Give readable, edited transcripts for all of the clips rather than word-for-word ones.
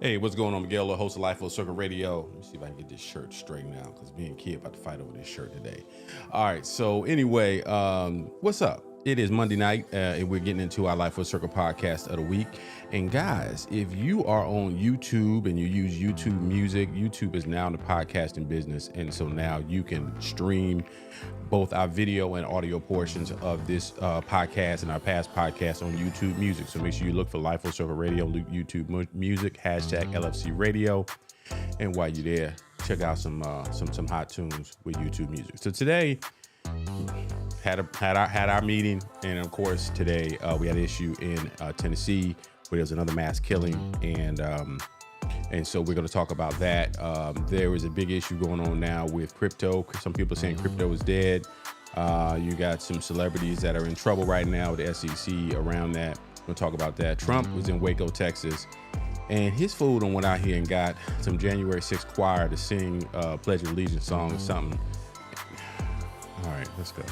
Hey, what's going on? Miguel, the host of Life Full Circle Radio. Let me see if I can get this shirt straightened out because me and Kid about to fight over this shirt today. All right. So anyway, what's up? It is Monday night, and we're getting into our Life Full Circle podcast of the week. And guys, if you are on YouTube and you use YouTube Music, YouTube is now in the podcasting business, and so now you can stream both our video and audio portions of this podcast and our past podcasts on YouTube Music. So make sure you look for Life Full Circle Radio, YouTube Music, hashtag LFC Radio. And while you're there, check out some hot tunes with YouTube Music. So today, had our meeting, and of course today we had an issue in Tennessee where there was another mass killing, and so we're going to talk about that. There is a big issue going on now with crypto. Some people are saying crypto is dead. You got some celebrities that are in trouble right now with the SEC around that. We'll talk about that. Trump was in Waco, Texas, and his fool done went out here and got some January 6th choir to sing Pledge of Allegiance song or something. All right, let's go.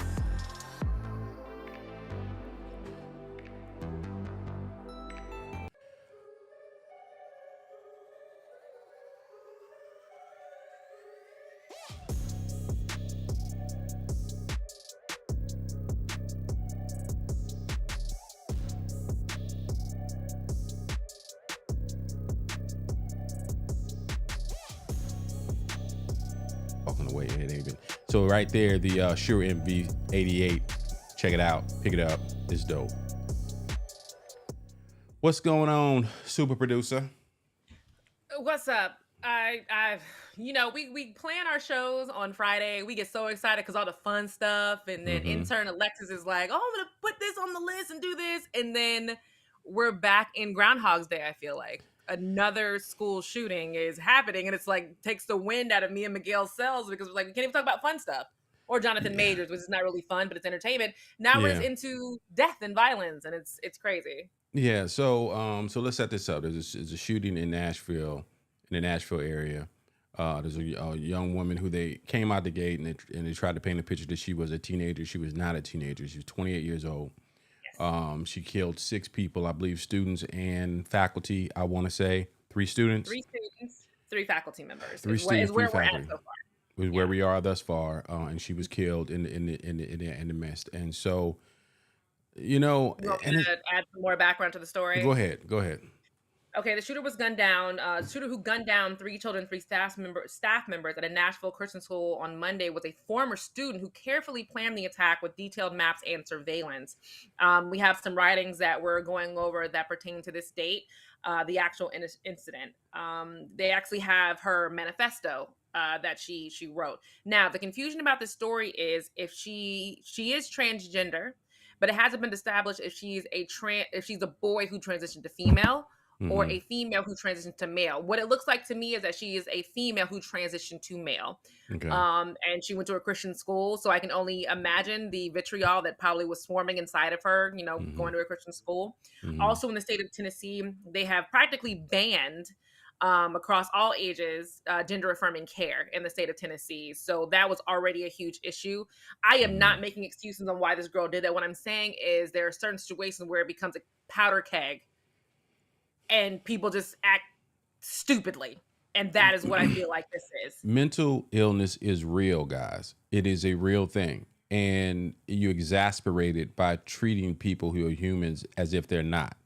Away, it ain't been. So right there, the Shure MV88. Check it out. Pick it up. It's dope. What's going on, super producer? What's up? We plan our shows on Friday. We get so excited because all the fun stuff, and then intern Alexis is like, "Oh, I'm gonna put this on the list and do this," and then we're back in Groundhog's Day. I feel like another school shooting is happening, and it's like takes the wind out of me and Miguel's cells because we're like we can't even talk about fun stuff or Jonathan Majors, which is not really fun, but it's entertainment. Now we're into death and violence, and it's crazy. Yeah. So let's set this up. There's a shooting in Nashville, in the Nashville area. There's a young woman who they came out the gate and they tried to paint a picture that she was a teenager. She was not a teenager. She was 28 years old. She killed 6 people, I believe, students and faculty. I want to say 3 students. 3 students, 3 faculty members. 3 students, is where 3 we're faculty. at so far. Is where we are thus far, and she was killed in the midst. And so, You want me to add some more background to the story? Go ahead. Okay, the shooter was gunned down. The shooter who gunned down 3 children, 3 staff members at a Nashville Christian school on Monday was a former student who carefully planned the attack with detailed maps and surveillance. We have some writings that we're going over that pertain to this date. the actual incident. They actually have her manifesto that she wrote. Now, the confusion about this story is if she is transgender, but it hasn't been established if she's a boy who transitioned to female or Mm-hmm. a female who transitioned to male. What it looks like to me is that she is a female who transitioned to male. Okay. And she went to a Christian school, so I can only imagine the vitriol that probably was swarming inside of her, Mm-hmm. going to a Christian school. Mm-hmm. Also, in the state of Tennessee, they have practically banned across all ages gender affirming care in the state of Tennessee. So that was already a huge issue. I am Mm-hmm. not making excuses on why this girl did that. What I'm saying is there are certain situations where it becomes a powder keg and people just act stupidly. And that is what I feel like this is. Mental illness is real, guys. It is a real thing. And you exasperate it by treating people who are humans as if they're not.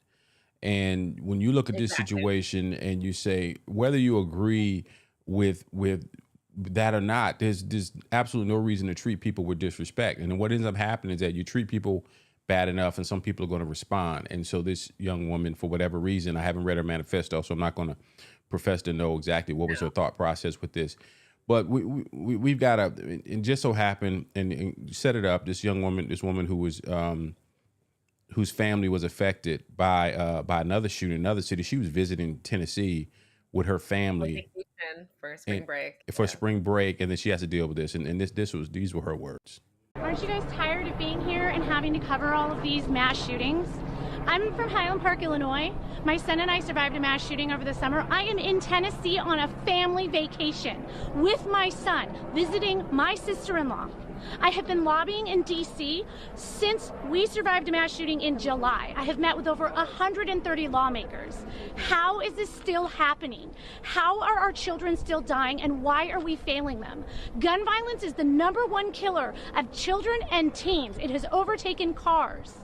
And when you look at this Exactly. situation and you say whether you agree with that or not, there's absolutely no reason to treat people with disrespect. And then what ends up happening is that you treat people bad enough and some people are going to respond. And so this young woman, for whatever reason, I haven't read her manifesto, so I'm not going to profess to know exactly what was her thought process with this. But we've got to, and just so happened, and set it up, this woman who was whose family was affected by another shooting in another city. She was visiting Tennessee with her On family vacation for spring and break. for Yeah. spring break, and then she has to deal with this. And these were her words. Aren't you guys tired of being here and having to cover all of these mass shootings? I'm from Highland Park, Illinois. My son and I survived a mass shooting over the summer. I am in Tennessee on a family vacation with my son, visiting my sister-in-law. I have been lobbying in D.C. since we survived a mass shooting in July. I have met with over 130 lawmakers. How is this still happening? How are our children still dying, and why are we failing them? Gun violence is the #1 killer of children and teens. It has overtaken cars.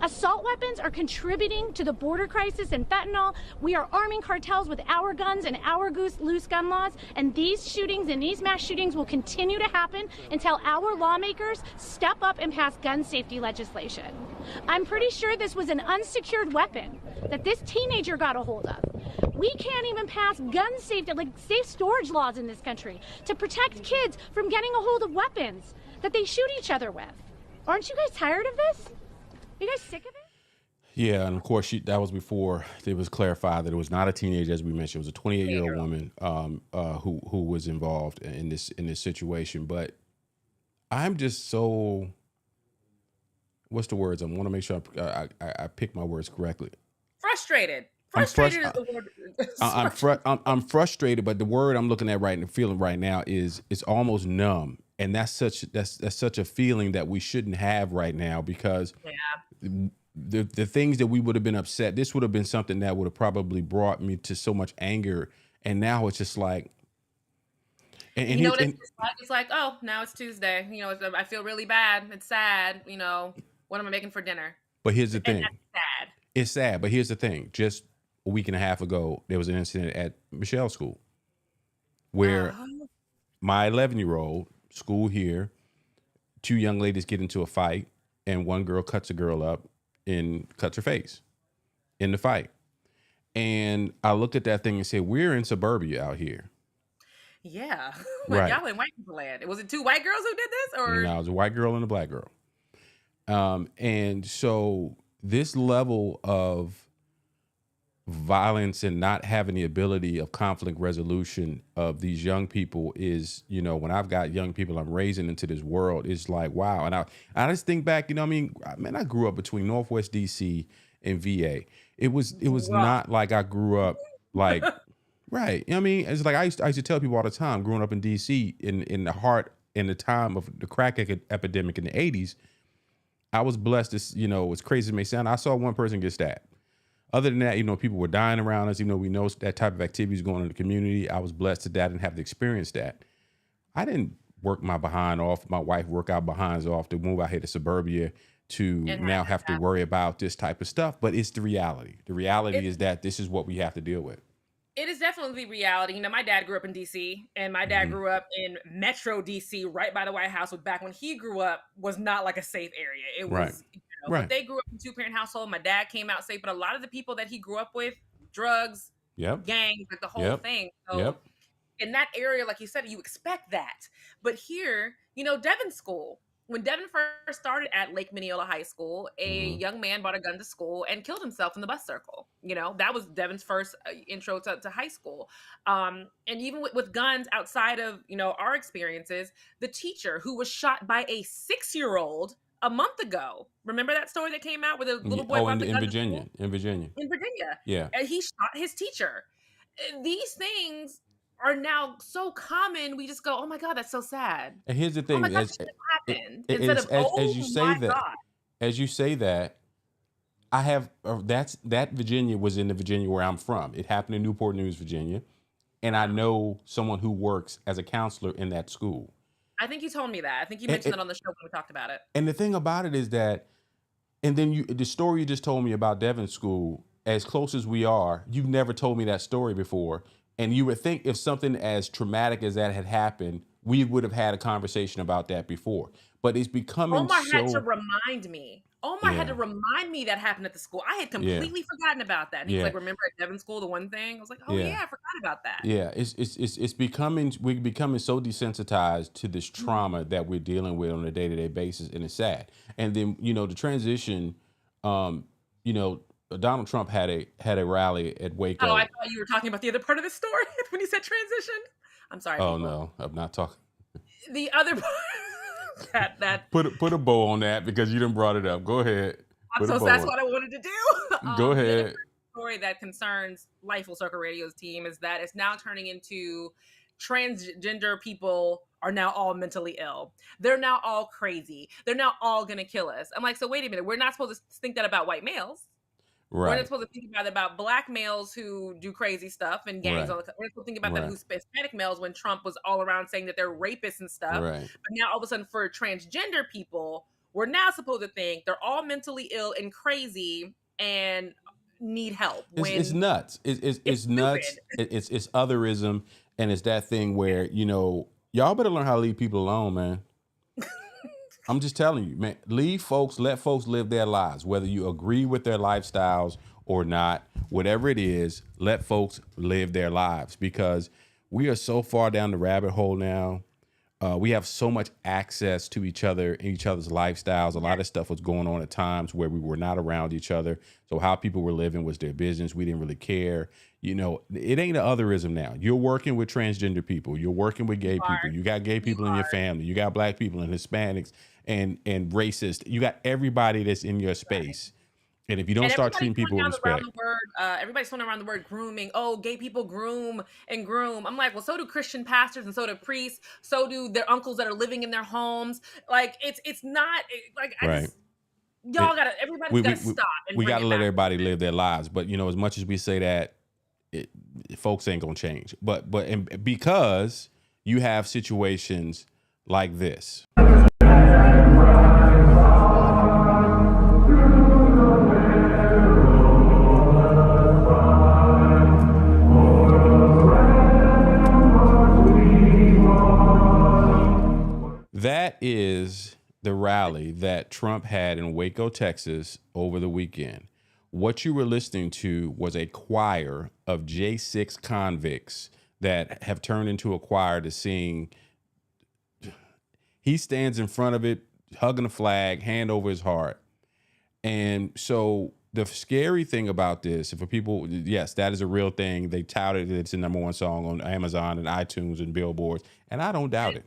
Assault weapons are contributing to the border crisis and fentanyl. We are arming cartels with our guns and our loose gun laws, and these shootings and these mass shootings will continue to happen until our lawmakers step up and pass gun safety legislation. I'm pretty sure this was an unsecured weapon that this teenager got a hold of. We can't even pass gun safety, like safe storage laws in this country to protect kids from getting a hold of weapons that they shoot each other with. Aren't you guys tired of this? You guys sick of it? Yeah, and of course that was before it was clarified that it was not a teenager, as we mentioned. It was a 28-year-old woman who was involved in this situation. But I'm just so, what's the words? I want to make sure I pick my words correctly. Frustrated. I'm Frustrated is the word. I'm frustrated, but the word I'm looking at right and feeling right now is it's almost numb, and that's such a feeling that we shouldn't have right now, because the things that we would have been upset, this would have been something that would have probably brought me to so much anger, and now it's just like, and You know what it's like? It's like, oh, now it's Tuesday. I feel really bad. It's sad. What am I making for dinner? but here's the And thing, that's sad. it's sad, but here's the thing, just a week and a half ago there was an incident at Michelle's school where my 11-year-old school here, 2 young ladies get into a fight, and one girl cuts a girl up and cuts her face in the fight. And I looked at that thing and said, we're in suburbia out here. Yeah. Right. Y'all in white people land. Was it 2 white girls who did this? Or Now, it was a white girl and a black girl. And so this level of violence and not having the ability of conflict resolution of these young people is, when I've got young people I'm raising into this world, it's like, wow. And I just think back, I grew up between Northwest DC and VA. It was not like I grew up like, right. It's like I used to tell people all the time, growing up in DC in the heart, in the time of the crack epidemic in the 80s, I was blessed to, as crazy as it may sound, I saw one person get stabbed. Other than that, people were dying around us. We know that type of activity is going on in the community. I was blessed to that and have to experience that. I didn't work my behind off. My wife worked our behinds off to move out here to suburbia to now have to worry about this type of stuff. But it's the reality. The reality is that this is what we have to deal with. It is definitely reality. My dad grew up in DC, and my dad grew up in Metro DC, right by the White House. Back when he grew up, was not like a safe area. It was, Right. but they grew up in 2-parent household. My dad came out safe, but a lot of the people that he grew up with drugs, Yep. gangs, like the whole Yep. thing. So Yep. in that area, like you said, you expect that. But here, Devon's school, when Devon first started at Lake Mineola High School, a young man brought a gun to school and killed himself in the bus circle. That was Devon's first intro to high school. And even with guns outside of, our experiences, the teacher who was shot by a 6-year-old a month ago. Remember that story that came out where the little boy brought the gun to school? In Virginia. In Virginia. Yeah. And he shot his teacher. These things are now so common. We just go, oh my God, that's so sad. And here's the thing: oh my God, that happened. Instead of as you say that, God. as you say that, I have that Virginia was in the Virginia where I'm from. It happened in Newport News, Virginia, and I know someone who works as a counselor in that school. I think you told me that. I think you mentioned it on the show when we talked about it. And the thing about it is that, and then the story you just told me about Devon's school, as close as we are, you've never told me that story before. And you would think if something as traumatic as that had happened, we would have had a conversation about that before. But it's becoming Omar had to remind me. Omar had to remind me that happened at the school. I had completely forgotten about that. And he's like, remember at Devon's school, the one thing? I was like, oh yeah, I forgot about that. Yeah, we're becoming so desensitized to this trauma that we're dealing with on a day-to-day basis, and it's sad. And then, the transition, Donald Trump had a rally at Waco. Oh, I thought you were talking about the other part of the story when you said transition. I'm sorry. Oh, no, I'm not talking. The other part. that Put a bow on that because you done brought it up. Go ahead. So that's what I wanted to do. Go ahead. The story that concerns Life Full Circle Radio's team is that it's now turning into transgender people are now all mentally ill. They're now all crazy. They're now all going to kill us. I'm like, so wait a minute. We're not supposed to think that about white males. Right. We're not supposed to think about black males who do crazy stuff and gangs. Right. We're not supposed to think about them who's Hispanic males when Trump was all around saying that they're rapists and stuff. Right. But now all of a sudden for transgender people, we're now supposed to think they're all mentally ill and crazy and need help. It's nuts. It's nuts. It's otherism. And it's that thing where, y'all better learn how to leave people alone, man. I'm just telling you, man, let folks live their lives, whether you agree with their lifestyles or not, whatever it is, let folks live their lives, because we are so far down the rabbit hole now. We have so much access to each other and each other's lifestyles. A lot of stuff was going on at times where we were not around each other. So how people were living was their business. We didn't really care. It ain't an otherism now. You're working with transgender people. You're working with gay people. You got gay people in your family. You got black people and Hispanics and racist. You got everybody that's in your space. And if you don't start treating people with respect. Everybody's throwing around the word grooming. Oh, gay people groom and groom. I'm like, well, so do Christian pastors and so do priests. So do their uncles that are living in their homes. Like, it's not like, everybody's got to stop. We got to let everybody live their lives. But, as much as we say that, folks ain't going to change. But because you have situations like this. That is the rally that Trump had in Waco, Texas over the weekend. What you were listening to was a choir of J6 convicts that have turned into a choir to sing. He stands in front of it, hugging a flag, hand over his heart. And so the scary thing about this, for people, yes, that is a real thing. They touted it's the #1 song on Amazon and iTunes and Billboards, and I don't doubt it.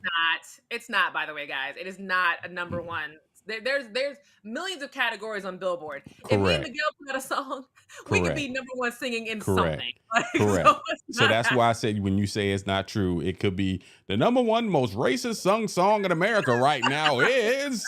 It's not, by the way, guys. It is not a #1. There's millions of categories on Billboard. Correct. If me and Miguel put out a song, we could be #1 singing in something. Correct. So that's why I said when you say it's not true, it could be the #1 most racist sung song in America right now is.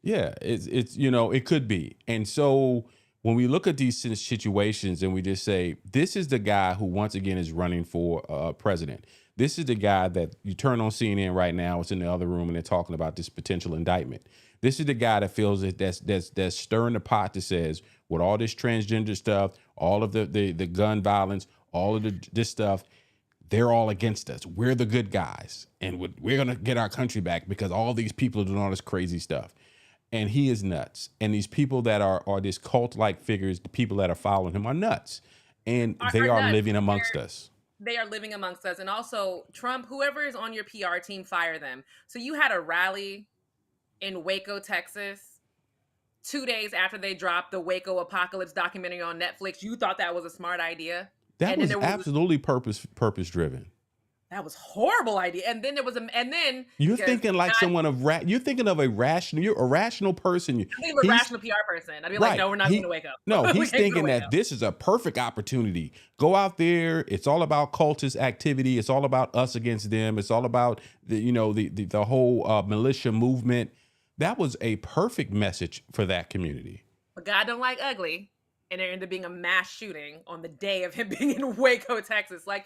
Yeah, it's it could be. And so when we look at these situations and we just say, this is the guy who once again is running for president. This is the guy that you turn on CNN right now. It's in the other room and they're talking about this potential indictment. This is the guy that feels that that's stirring the pot that says, with all this transgender stuff, all of the gun violence, all of this stuff, they're all against us. We're the good guys. And we're going to get our country back because all these people are doing all this crazy stuff. And he is nuts. And these people that are these cult-like figures, the people that are following him are nuts. and they are nuts. living amongst us. They are living amongst us. And also, Trump, whoever is on your PR team, fire them. So you had a rally in Waco, Texas, 2 days after they dropped the Waco Apocalypse documentary on Netflix. You thought that was a smart idea. That was absolutely purpose driven. That was horrible idea. And then there was you're thinking like you're thinking of a rational person. I think of a rational PR person. I'd be like, no, we're not going to Waco. No, he's thinking that this is a perfect opportunity. Go out there. It's all about cultist activity. It's all about us against them. It's all about the whole militia movement. That was a perfect message for that community. But God don't like ugly. And there ended up being a mass shooting on the day of him being in Waco, Texas. The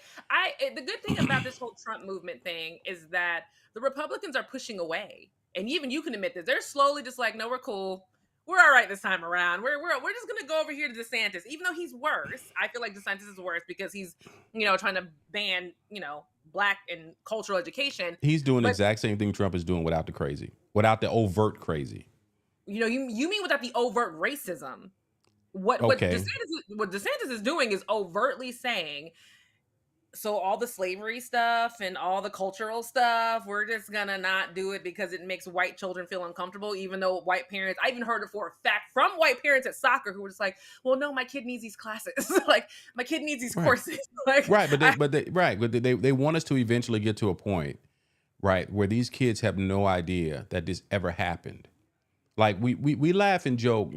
good thing about this whole Trump movement thing is that the Republicans are pushing away. And even you can admit this. They're slowly just like, no, we're cool. We're all right this time around. We're just going to go over here to DeSantis. Even though he's worse, I feel like DeSantis is worse because he's, trying to ban, black and cultural education. He's doing the exact same thing Trump is doing without the crazy, without the overt crazy. You mean without the overt racism. What DeSantis is doing is overtly saying, so all the slavery stuff and all the cultural stuff, we're just gonna not do it because it makes white children feel uncomfortable, even though white parents, I even heard it for a fact from white parents at soccer who were just like, well, no, my kid needs these classes. Like, my kid needs these courses. Like, right, but they want us to eventually get to a point, right, where these kids have no idea that this ever happened. Like we laugh and joke,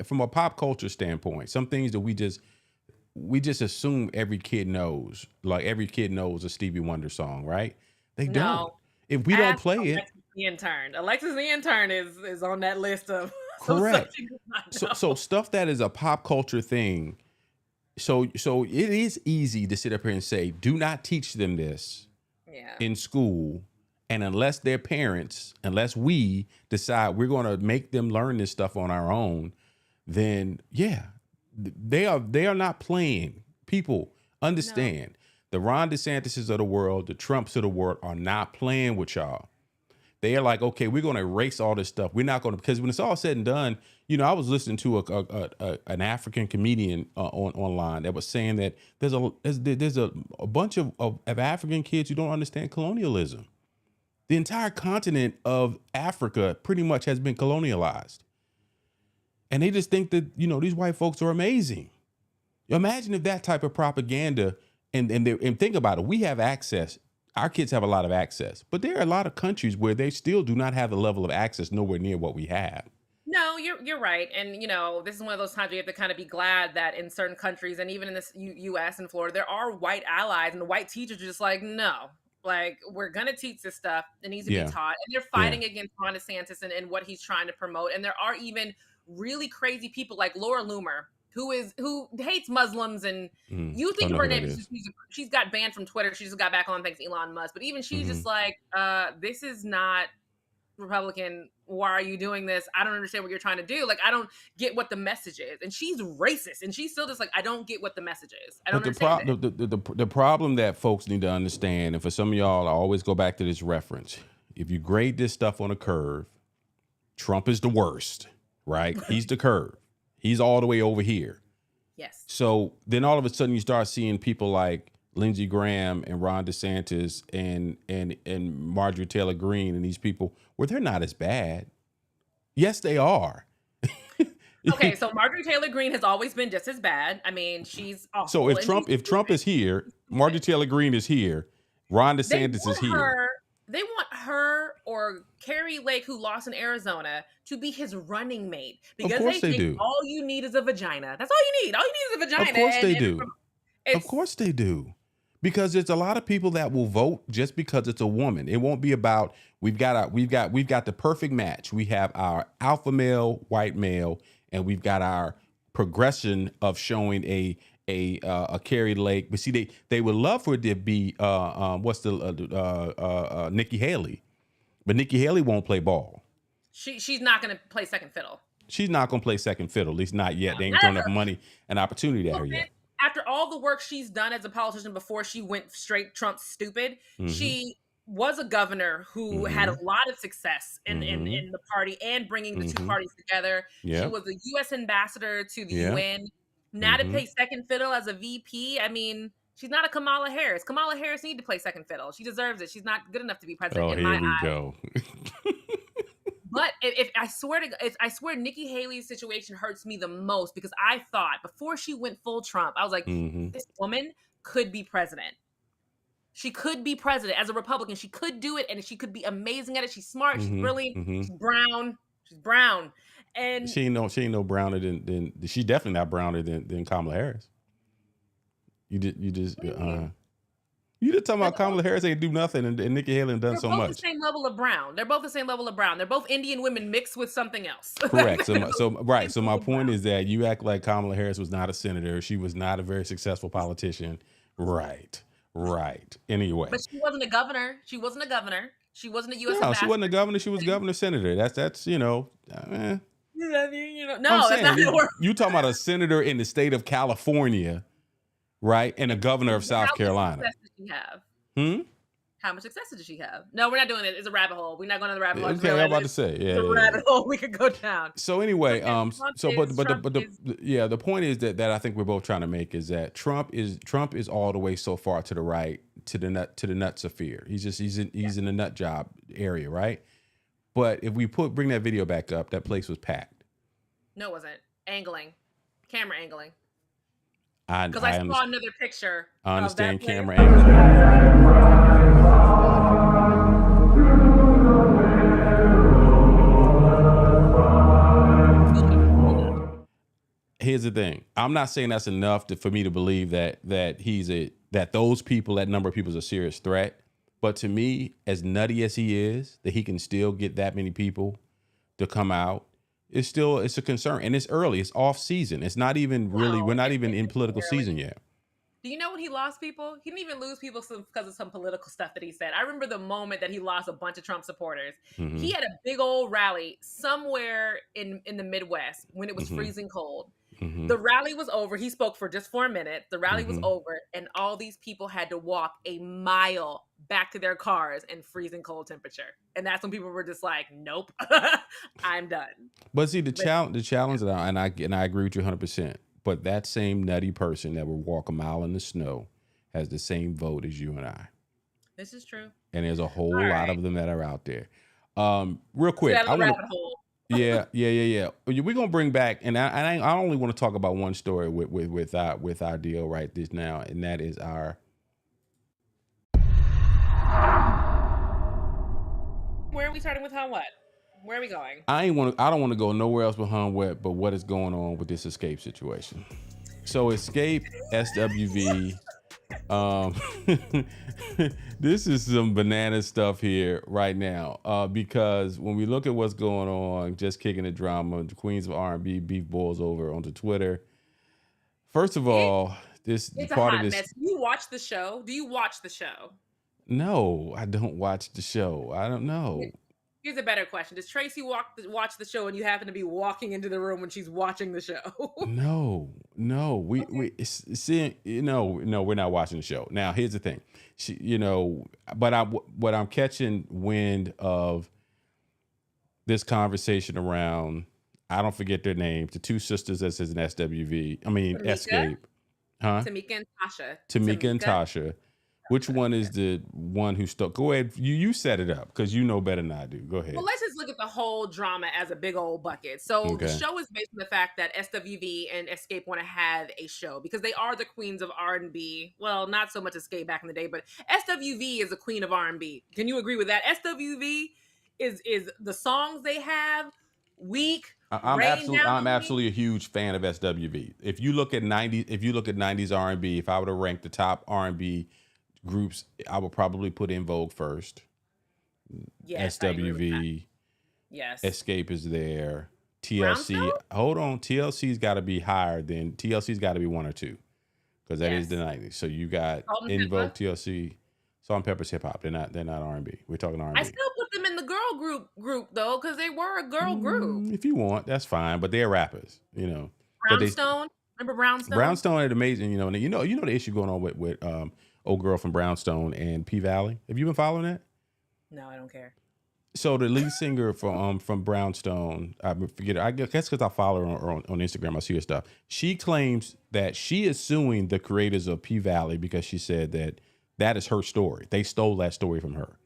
from a pop culture standpoint, some things that we just assume every kid knows. Like every kid knows a Stevie Wonder song, right? They don't. If we don't play it. Alexis the Intern is on that list of correct. So stuff that is a pop culture thing. So it is easy to sit up here and say, do not teach them this in school. And unless their parents, unless we decide we're going to make them learn this stuff on our own, then they are not playing. People understand the Ron DeSantis of the world, the Trumps of the world are not playing with y'all. They are like, okay, we're going to erase all this stuff. We're not going to, because when it's all said and done, I was listening to an African comedian online that was saying that there's a bunch of African kids who don't understand colonialism. The entire continent of Africa pretty much has been colonialized. And they just think that, these white folks are amazing. Imagine if that type of propaganda, and think about it, we have access. Our kids have a lot of access, but there are a lot of countries where they still do not have the level of access nowhere near what we have. No, you're right. And, this is one of those times you have to kind of be glad that in certain countries, and even in this U.S. and Florida, there are white allies and the white teachers are just like, no. Like, we're going to teach this stuff. It needs to be taught. And they're fighting against Ron DeSantis and what he's trying to promote. And there are even really crazy people like Laura Loomer, who hates Muslims. And you think of her name, she's got banned from Twitter. She just got back on thanks to Elon Musk. But even she's just like, this is not Republican. Why are you doing this? I don't understand what you're trying to do. Like, I don't get what the message is. And she's racist. And she's still just like, I don't get what the message is. I don't understand the problem that folks need to understand, and for some of y'all, I always go back to this reference. If you grade this stuff on a curve, Trump is the worst, right? He's the curve. He's all the way over here. Yes. So then all of a sudden you start seeing people like Lindsey Graham and Ron DeSantis and Marjorie Taylor Greene and these people, where they're not as bad. Yes, they are. Okay, so Marjorie Taylor Greene has always been just as bad. I mean, she's awful. So if Trump is here, Marjorie Taylor Greene is here, Ron DeSantis is here. They want her or Carrie Lake, who lost in Arizona, to be his running mate. Because they think all you need is a vagina. That's all you need. All you need is a vagina. Of course they do. Of course they do. Because there's a lot of people that will vote just because it's a woman. It won't be about we've got the perfect match. We have our alpha male, white male, and we've got our progression of showing a Carrie Lake. But see, they would love for it to be Nikki Haley, but Nikki Haley won't play ball. She's not going to play second fiddle. She's not going to play second fiddle, at least not yet. No, they ain't throwing enough money and opportunity at her yet. After all the work she's done as a politician before she went straight Trump stupid, she was a governor who had a lot of success in the party and bringing the two parties together. She was a U.S. ambassador to the UN. Now to play second fiddle as a VP, I mean, she's not a Kamala Harris. Kamala Harris needs to play second fiddle. She deserves it. She's not good enough to be president in my here we eyes. go. But if I swear Nikki Haley's situation hurts me the most, because I thought before she went full Trump, I was like, this woman could be president. She could be president as a Republican. She could do it, and she could be amazing at it. She's smart. She's brilliant. She's brown. She's brown. And she ain't no browner than she's definitely not browner than Kamala Harris. You just talking about Kamala Harris ain't do nothing, and Nikki Haley done so much. They're both the same level of brown. They're both the same level of brown. They're both Indian women mixed with something else. Correct. So my point is that you act like Kamala Harris was not a senator. She was not a very successful politician. Right. Anyway. But she wasn't a governor. She wasn't a governor. She wasn't a U.S. ambassador. No, she wasn't a governor. She was governor senator. That's no, saying, that's not how it works. You talking about a senator in the state of California, right? And a governor of South Carolina. How much success did she have? How much success did she have? No, we're not doing it. It's a rabbit hole. We're not going to the rabbit hole. Okay, I'm about to say, it's a rabbit hole we could go down. So anyway, the point is that I think we're both trying to make is that Trump is all the way so far to the right, to the nut sphere. He's in the nut job area, right? But if we bring that video back up, that place was packed. No, it wasn't. Camera angling. Because I saw another picture. I understand camera angling. Here's the thing. I'm not saying that's enough for me to believe that those people, that number of people, is a serious threat. But to me, as nutty as he is, that he can still get that many people to come out, it's a concern. And it's early. It's off season. It's not even really. We're not even in political season yet. Do you know when he lost people? He didn't even lose people because of some political stuff that he said. I remember the moment that he lost a bunch of Trump supporters. He had a big old rally somewhere in the Midwest when it was freezing cold. The rally was over. He spoke for just 4 minutes. The rally was over, and all these people had to walk a mile back to their cars in freezing cold temperature. And that's when people were just like, "Nope, I'm done." But see, the challenge, and I agree with you 100%. But that same nutty person that would walk a mile in the snow has the same vote as you and I. This is true. And there's a whole lot of them that are out there. Real quick, Yeah. We're gonna bring back, and I only want to talk about one story with our deal right this now, and that is our. Where are we starting with how what? Where are we going? I don't want to go nowhere else behind but what is going on with this Escape situation. So Escape, SWV. This is some banana stuff here right now, because when we look at what's going on, just kicking the drama, the Queens of R&B beef boils over onto Twitter. First of all, it's part of this. Mess. Do you watch the show? Do you watch the show? No, I don't watch the show. I don't know. Here's a better question. Does Tracy watch the show and you happen to be walking into the room when she's watching the show? No. We're not watching the show. Now, here's the thing. What I'm catching wind of this conversation around, I don't forget their names, the two sisters that says an SWV. I mean, Tamika? Escape. Huh? Tamika and Tasha. Tamika and Tasha. Which one is the one who stuck? Go ahead. You set it up because you know better than I do. Go ahead. Well, let's just look at the whole drama as a big old bucket. So the show is based on the fact that SWV and Escape want to have a show because they are the queens of R&B. Well, not so much Escape back in the day, but SWV is a queen of R&B. Can you agree with that? SWV is the songs they have weak. I'm absolutely a huge fan of SWV. If you look at 90s R&B, if I were to rank the top R&B groups, I would probably put In Vogue first. Yes, SWV. Yes. Escape is there. TLC. Hold on. TLC's got to be higher than TLC's got to be one or two, because that is the 90s. So you got In Vogue, TLC, Salt and Pepper's hip hop. They're not R&B. We're talking R&B. I still put them in the girl group though, because they were a girl group. If you want, that's fine. But they're rappers, Brownstone. Remember Brownstone? Brownstone is amazing. And you know the issue going on with old girl from Brownstone and P Valley. Have you been following that? No, I don't care. So the lead singer from Brownstone, I forget. I guess because I follow her on Instagram, I see her stuff. She claims that she is suing the creators of P Valley because she said that is her story. They stole that story from her.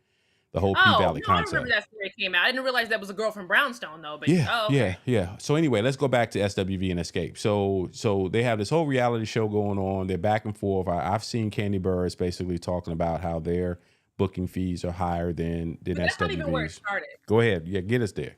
The whole P Oh, Valley no, I concept. remember that story came out. I didn't realize that was a girl from Brownstone though. But Yeah, okay. yeah. So anyway, let's go back to SWV and Escape. So they have this whole reality show going on. They're back and forth. I've seen Candy Burris basically talking about how their booking fees are higher than But that's not even where it SWV's. started. Go ahead. Yeah, get us there.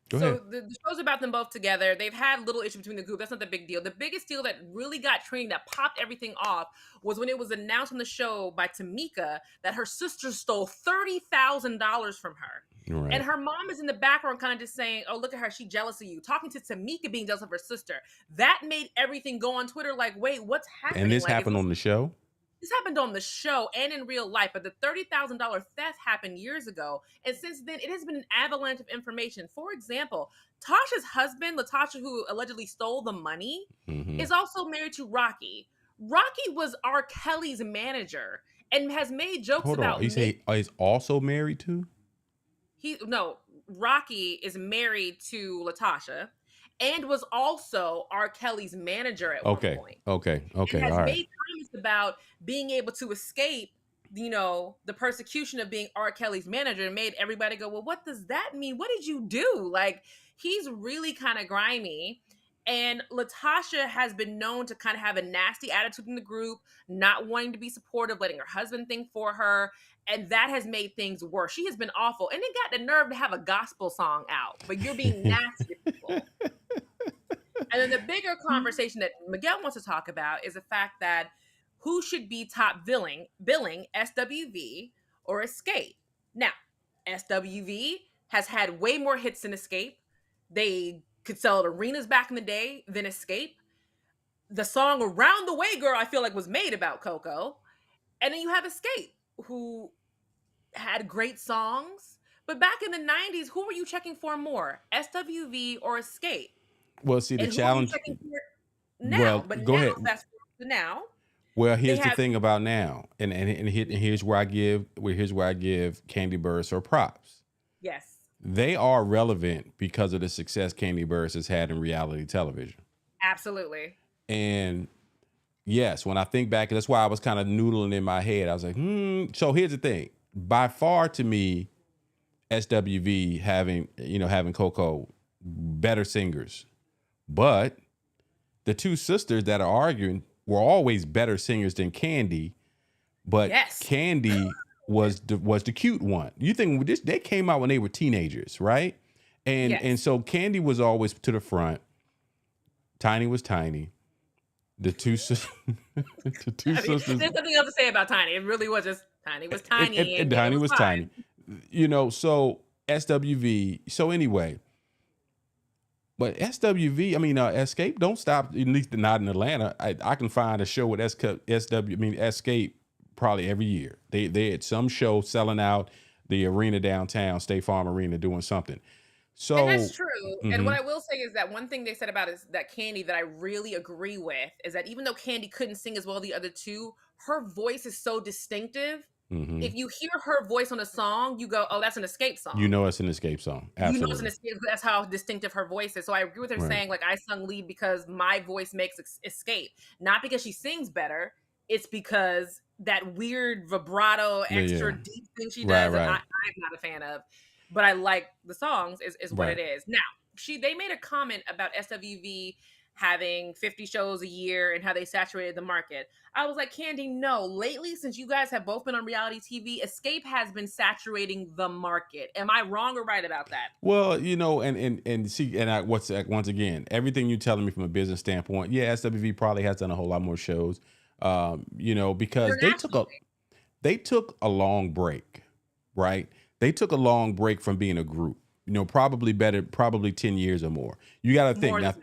Go So ahead. the show's about them both together. They've had little issues between the group. That's not the big deal. The biggest deal that really got trending, that popped everything off, was when it was announced on the show by Tamika that her sister stole $30,000 from her. Right. And her mom is in the background kind of just saying, oh, look at her. She's jealous of you. Talking to Tamika being jealous of her sister. That made everything go on Twitter like, wait, what's happening? And this like, happened on the show? This happened on the show and in real life, but the $30,000 theft happened years ago. And since then, it has been an avalanche of information. For example, Tasha's husband, Latasha, who allegedly stole the money, is also married to Rocky. Rocky was R. Kelly's manager and has made jokes Hold about... on. You say he's also married to? Rocky is married to Latasha and was also R. Kelly's manager at one point. Okay. And has All right. made comments about being able to escape, the persecution of being R. Kelly's manager, and made everybody go, well, what does that mean? What did you do? Like, he's really kind of grimy. And Latasha has been known to kind of have a nasty attitude in the group, not wanting to be supportive, letting her husband think for her. And that has made things worse. She has been awful. And then got the nerve to have a gospel song out, but you're being nasty to people. And then the bigger conversation that Miguel wants to talk about is the fact that who should be top billing, SWV or Escape? Now, SWV has had way more hits than Escape. They could sell at arenas back in the day than Escape. The song Around the Way Girl, I feel like, was made about Coco. And then you have Escape, who had great songs. But back in the 90s, who were you checking for more, SWV or Escape? Well, see, the challenge... Now, well, but go now, ahead. That's now. Well, here's the thing about now, and here's where I give Candy Burris her props. Yes. They are relevant because of the success Candy Burris has had in reality television. Absolutely. And yes, when I think back, that's why I was kind of noodling in my head. I was like, So here's the thing. By far, to me, SWV having Coco, better singers. But the two sisters that are arguing were always better singers than Candy. But yes. Candy was the cute one. You think they came out when they were teenagers, right? And yes. and so Candy was always to the front. Tiny was Tiny. The two sisters. There's nothing else to say about Tiny. It really was just Tiny was tiny. And Tiny was tiny. So SWV. So anyway. But SWV, Escape don't stop, at least not in Atlanta. I can find a show with Escape probably every year. They at some show selling out the arena downtown, State Farm Arena, doing something. So and that's true. And what I will say is that one thing they said about is that Candy that I really agree with is that even though Candy couldn't sing as well as the other two, her voice is so distinctive. If you hear her voice on a song, you go, oh, that's an Escape song. You know it's an Escape song. Absolutely. You know it's an Escape. That's how distinctive her voice is. So I agree with her saying, like, I sung lead because my voice makes Escape. Not because she sings better. It's because that weird vibrato, extra deep thing she does, I'm not a fan of. But I like the songs is what it is. Now, they made a comment about SWV having 50 shows a year and how they saturated the market. I was like, Candy, no. Lately, since you guys have both been on reality TV, Escape has been saturating the market. Am I wrong or right about that? Well, once again, everything you're telling me from a business standpoint, SWV probably has done a whole lot more shows, because they took a long break, right? They took a long break from being a group, probably 10 years or more. You got to think now.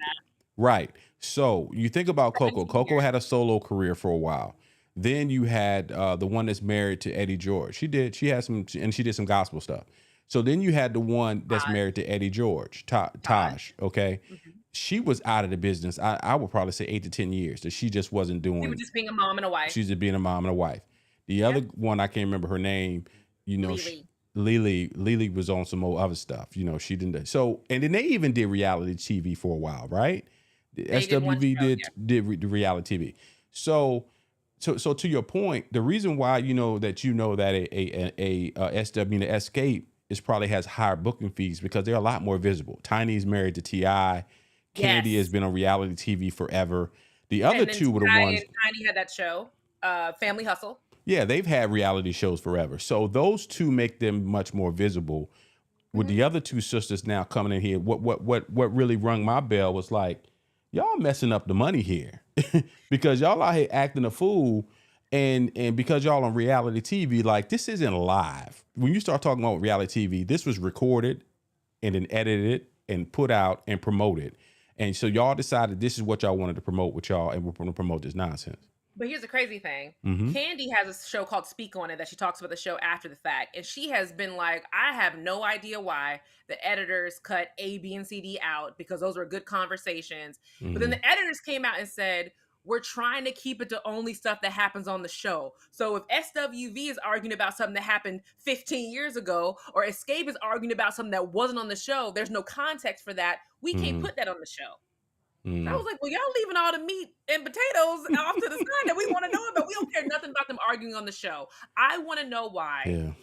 Right. So you think about Coco. Coco had a solo career for a while. Then you had the one that's married to Eddie George. She did some gospel stuff. So then you had the one that's married to Eddie George, Tosh. Okay. She was out of the business. I would probably say 8 to 10 years that she just wasn't doing. She was just being a mom and a wife. She's just being a mom and a wife. The other one, I can't remember her name. Lily was on some more other stuff. You know, she didn't. So, and then they even did reality TV for a while, right? They did one SWV show, did reality TV. So to your point, the reason why that a SW and the Escape is probably has higher booking fees because they're a lot more visible. Tiny's married to Ti. Candy has been on reality TV forever. The other two were the ones. Tiny had that show, Family Hustle. Yeah, they've had reality shows forever. So those two make them much more visible. With the other two sisters now coming in here, what really rung my bell was like, y'all messing up the money here because y'all out here acting a fool, and because y'all on reality TV, like this isn't live. When you start talking about reality TV, this was recorded and then edited and put out and promoted. And so y'all decided this is what y'all wanted to promote with y'all, and we're going to promote this nonsense. But here's the crazy thing. Candy has a show called Speak On It that she talks about the show after the fact. And she has been like, I have no idea why the editors cut A, B, and C, D out because those were good conversations. But then the editors came out and said, we're trying to keep it to only stuff that happens on the show. So if SWV is arguing about something that happened 15 years ago, or Escape is arguing about something that wasn't on the show, there's no context for that. We can't put that on the show. I was like, well, y'all leaving all the meat and potatoes off to the side that we want to know about. We don't care nothing about them arguing on the show. I want to know why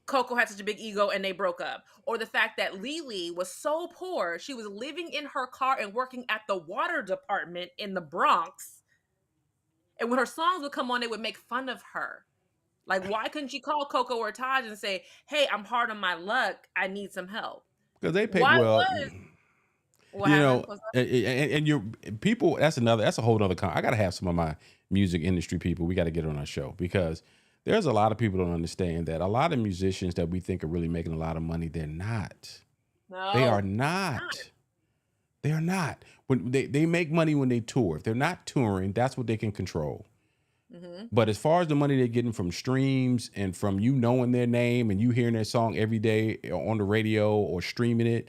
Coco had such a big ego and they broke up. Or the fact that Lily was so poor, she was living in her car and working at the water department in the Bronx. And when her songs would come on, they would make fun of her. Like, why couldn't she call Coco or Taj and say, hey, I'm hard on my luck. I need some help. Because they paid well. And your people, that's a whole nother I gotta have some of my music industry people, we got to get on our show, because there's a lot of people don't understand that a lot of musicians that we think are really making a lot of money, they're not. They are not. They are not. When they make money when they tour. If they're not touring, that's what they can control. But as far as the money they're getting from streams and from you knowing their name and you hearing their song every day on the radio or streaming it,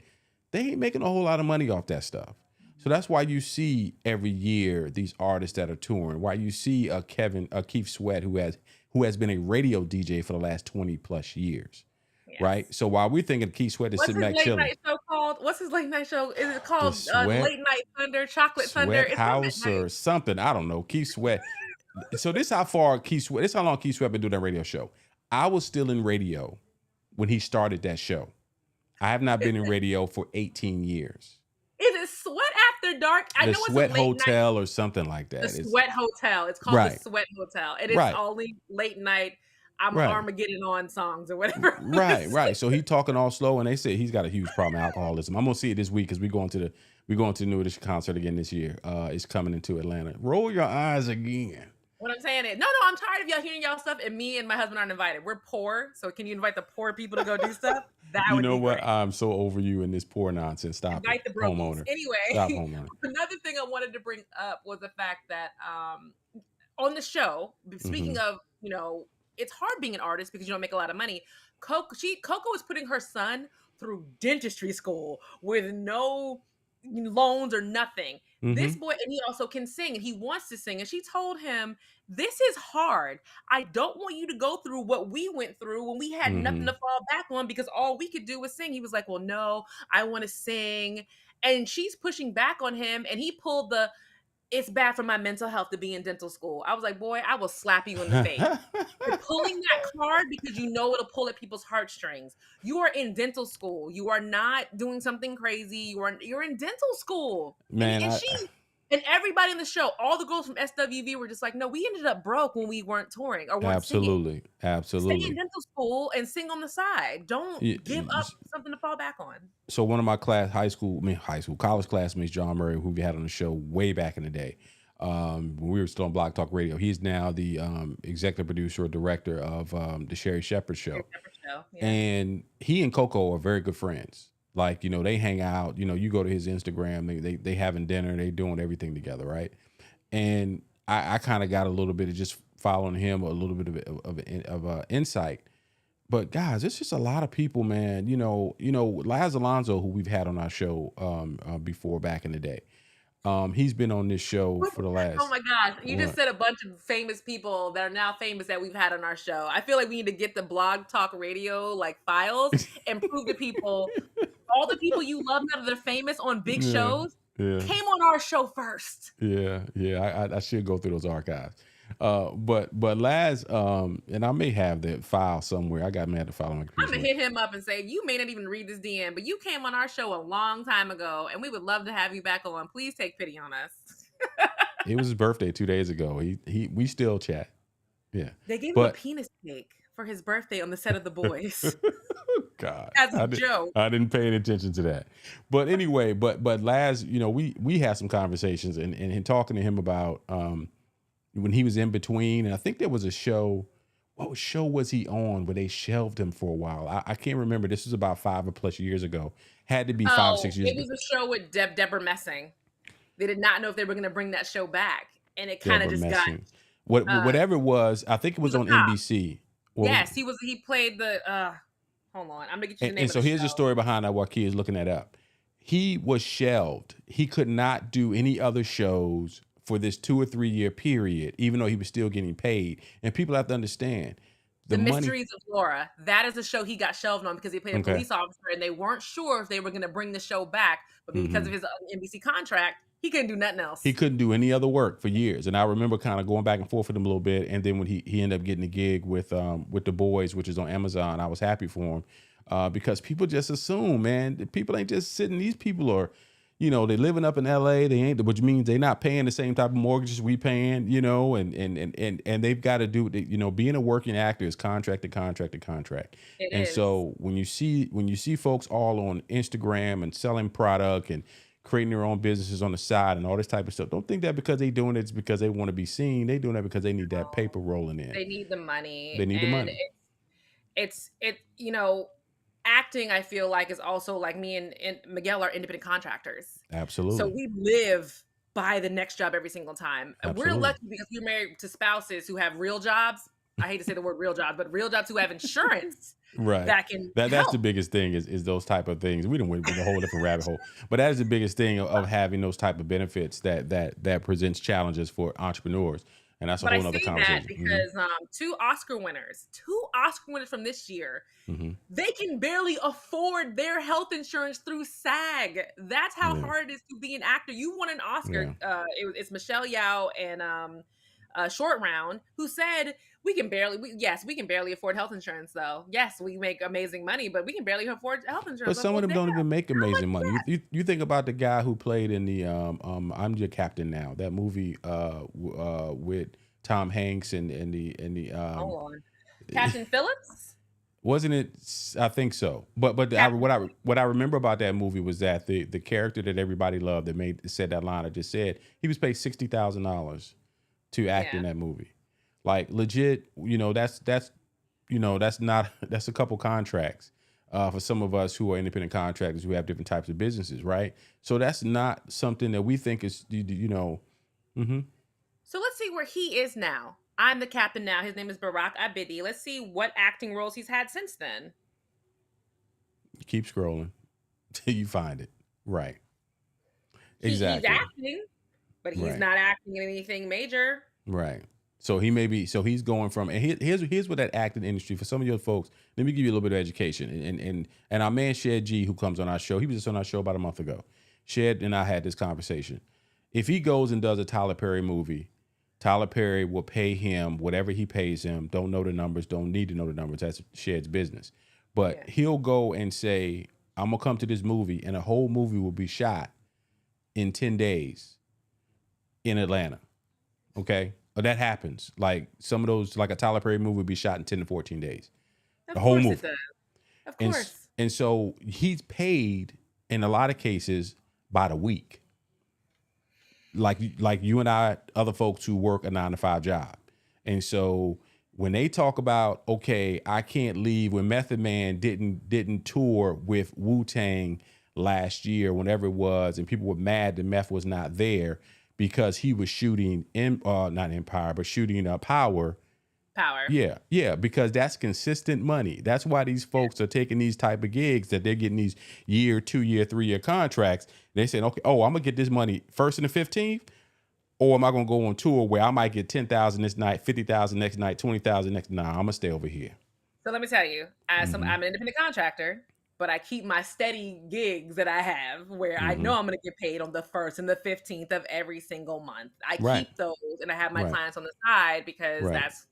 they ain't making a whole lot of money off that stuff. So that's why you see every year these artists that are touring. Why you see Keith Sweat, who has been a radio DJ for the last 20 plus years, right? So while we're thinking Keith Sweat is sitting back chilling. What's his late night show called? What's his late night show? Is it called Late Night Thunder, Chocolate Thunder? Sweat House or something? I don't know. Keith Sweat. So this how long Keith Sweat been doing that radio show. I was still in radio when he started that show. I have not been in radio for 18 years. Is it Sweat After Dark? I know it's Sweat a late Hotel night, or something like that. The Sweat Hotel. It's called the Sweat Hotel. It is only late night. I'm Armageddon on songs or whatever. Right. So he talking all slow, and they say he's got a huge problem with alcoholism. I'm gonna see it this week because we're going to the New Edition concert again this year. It's coming into Atlanta. Roll your eyes again. What I'm saying is, no, I'm tired of y'all hearing y'all stuff, and me and my husband aren't invited. We're poor, so can you invite the poor people to go do stuff? You know what? Great. I'm so over you and this poor nonsense. Stop Invite it, the homeowner. Anyway, stop homeowner. Another thing I wanted to bring up was the fact that on the show, speaking of, it's hard being an artist because you don't make a lot of money. Coco is putting her son through dentistry school with no loans or nothing. This boy, and he also can sing, and he wants to sing, and she told him, this is hard. I don't want you to go through what we went through when we had nothing to fall back on because all we could do was sing. He was like, well, no, I want to sing. And she's pushing back on him, and he pulled it's bad for my mental health to be in dental school. I was like, boy, I will slap you in the face. You're pulling that card because you know it'll pull at people's heartstrings. You are in dental school. You are not doing something crazy. You're in dental school. Man, and everybody in the show, all the girls from SWV were just like, no, we ended up broke when we weren't touring or weren't singing. Absolutely. Stay in dental school and sing on the side. Don't give up something to fall back on. So one of my college classmates, John Murray, who we had on the show way back in the day, when we were still on Blog Talk Radio, he's now the executive producer or director of the Sherry Shepherd Show. And he and Coco are very good friends. Like, they hang out, you go to his Instagram, they having dinner, they doing everything together, right? And I kind of got a little bit of just following him, a little bit of insight. But guys, it's just a lot of people, man. Laz Alonso, who we've had on our show before back in the day. He's been on this show for the last. Oh my gosh. You just said a bunch of famous people that are now famous that we've had on our show. I feel like we need to get the Blog Talk Radio like files and prove to people all the people you love now that they're famous on big shows came on our show first. Yeah. I should go through those archives. But Laz, and I may have that file somewhere. I got mad to file on my computer. I'm gonna hit him up and say, you may not even read this DM, but you came on our show a long time ago, and we would love to have you back on. Please take pity on us. It was his birthday 2 days ago. We still chat. Yeah. They gave him a penis cake for his birthday on the set of The Boys. God, as a joke. I didn't pay any attention to that. But anyway, but Laz, we had some conversations and talking to him about when he was in between, and I think there was a show. What show was he on where they shelved him for a while? I can't remember. This was about 5 or plus years ago. Had to be 5 or 6 years ago. It was a show with Deborah Messing. They did not know if they were going to bring that show back, and it kind of just got whatever it was. I think it was on NBC. Yes, he played the. Hold on, I'm gonna get you the name. And so here's the story behind that. While Key is looking that up, he was shelved. He could not do any other shows for this 2 or 3 year period, even though he was still getting paid. And people have to understand the Mysteries of Laura. That is a show he got shelved on because he played a police officer, and they weren't sure if they were going to bring the show back, but because of his NBC contract, he couldn't do nothing else. He couldn't do any other work for years. And I remember kind of going back and forth with him a little bit. And then when he ended up getting a gig with The Boys, which is on Amazon, I was happy for him because people just assume, man, people ain't just sitting. These people are, they living up in LA. They ain't, which means they're not paying the same type of mortgages we paying, and they've got to do, being a working actor is contract to contract to contract. So when you see folks all on Instagram and selling product and creating their own businesses on the side and all this type of stuff, don't think that because they doing it's because they want to be seen. They doing that because they need that paper rolling in. They need the money. They need the money. Acting, I feel like, is also like me and Miguel are independent contractors. Absolutely. So we live by the next job every single time. Absolutely. We're lucky because we're married to spouses who have real jobs. I hate to say the word real jobs, but real jobs who have insurance. Right. That's the biggest thing is those type of things. We didn't went with a whole different rabbit hole, but that is the biggest thing of having those type of benefits that presents challenges for entrepreneurs. And that's a whole other conversation. Because two Oscar winners from this year, they can barely afford their health insurance through SAG. That's how hard it is to be an actor. You won an Oscar. It's Michelle Yeoh and Short Round who said we can barely afford health insurance though. Yes, we make amazing money, but we can barely afford health insurance. But some of them don't even make amazing money. You think about the guy who played in the I'm Your Captain Now, that movie with Tom Hanks and the hold on. Captain Phillips? Wasn't it? I think so. But what I remember about that movie was that the character that everybody loved that said that line I just said, he was paid $60,000 to act in that movie. Like legit, that's a couple contracts for some of us who are independent contractors who have different types of businesses, right? So that's not something that we think is, So let's see where he is now. I'm the captain now. His name is Barack Abidi. Let's see what acting roles he's had since then. Keep scrolling till you find it. Right. Exactly. He's acting, but he's not acting in anything major. Right. So he's going from, and here's what that acting industry, for some of your folks, let me give you a little bit of education. And our man Shed G, who comes on our show, he was just on our show about a month ago. Shed and I had this conversation. If he goes and does a Tyler Perry movie, Tyler Perry will pay him whatever he pays him. Don't know the numbers, don't need to know the numbers. That's Shed's business. But he'll go and say, I'm going to come to this movie, and a whole movie will be shot in 10 days in Atlanta. Okay? That happens. Like some of those, like a Tyler Perry movie would be shot in 10 to 14 days. The whole movie. Of course. And so he's paid in a lot of cases by the week. Like you and I, other folks who work a 9-to-5 job. And so when they talk about, okay, I can't leave, when Method Man didn't tour with Wu-Tang last year, whenever it was, and people were mad that Meth was not there because he was shooting not Empire, but shooting Power, power. Yeah, because that's consistent money. That's why these folks are taking these type of gigs, that they're getting these year, 2 year, 3 year contracts. They saying, okay, I'm gonna get this money first and the 15th, or am I gonna go on tour where I might get 10,000 this night, 50,000 next night, 20,000 next? Nah, I'm gonna stay over here. So let me tell you, I'm an independent contractor, but I keep my steady gigs that I have where I know I'm going to get paid on the 1st and the 15th of every single month. I keep those, and I have my clients on the side because that's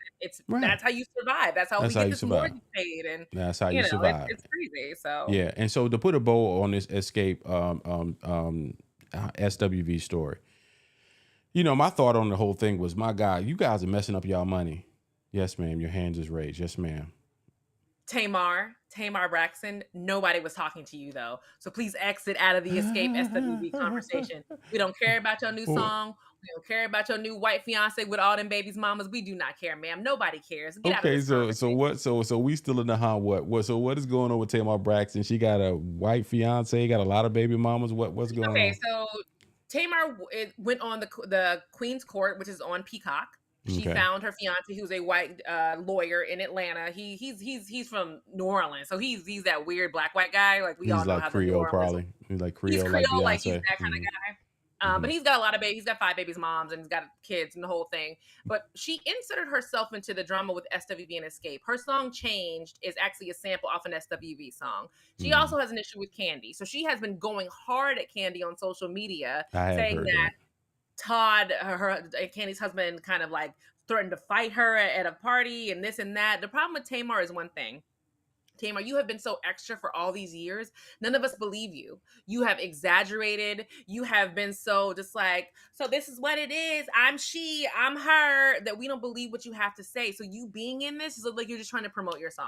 how you survive. That's how we get this mortgage paid, and that's how you survive. It's crazy. So and so to put a bow on this Escape SWV story, my thought on the whole thing was, my God, you guys are messing up y'all money. Yes, ma'am. Your hands is raised. Yes, ma'am. Tamar Braxton, nobody was talking to you though. So please exit out of the Escape SWV conversation. We don't care about your new song. We don't care about your new white fiance with all them babies mamas. We do not care, ma'am. Nobody cares. Get out of this conversation. So we still in the what? So what is going on with Tamar Braxton? She got a white fiance, got a lot of baby mamas. What's going on? Okay, so Tamar went on the Queen's Court, which is on Peacock. She found her fiance, who's a white lawyer in Atlanta. He's from New Orleans, so he's that weird white guy. Like all know like how Creole, probably. He's like Creole, like he's that kind of guy. But he's got a lot of babies. He's got 5 babies, moms, and he's got kids and the whole thing. But she inserted herself into the drama with SWV and Escape. Her song "Changed" is actually a sample off an SWV song. She also has an issue with Candy, so she has been going hard at Candy on social media, saying that Todd, Candy's husband, kind of like threatened to fight her at a party and this and that. The problem with Tamar is one thing. Tamar, you have been so extra for all these years. None of us believe you. You have exaggerated. You have been so just like, so this is what it is. I'm she, I'm her, that we don't believe what you have to say. So you being in this is like you're just trying to promote your song.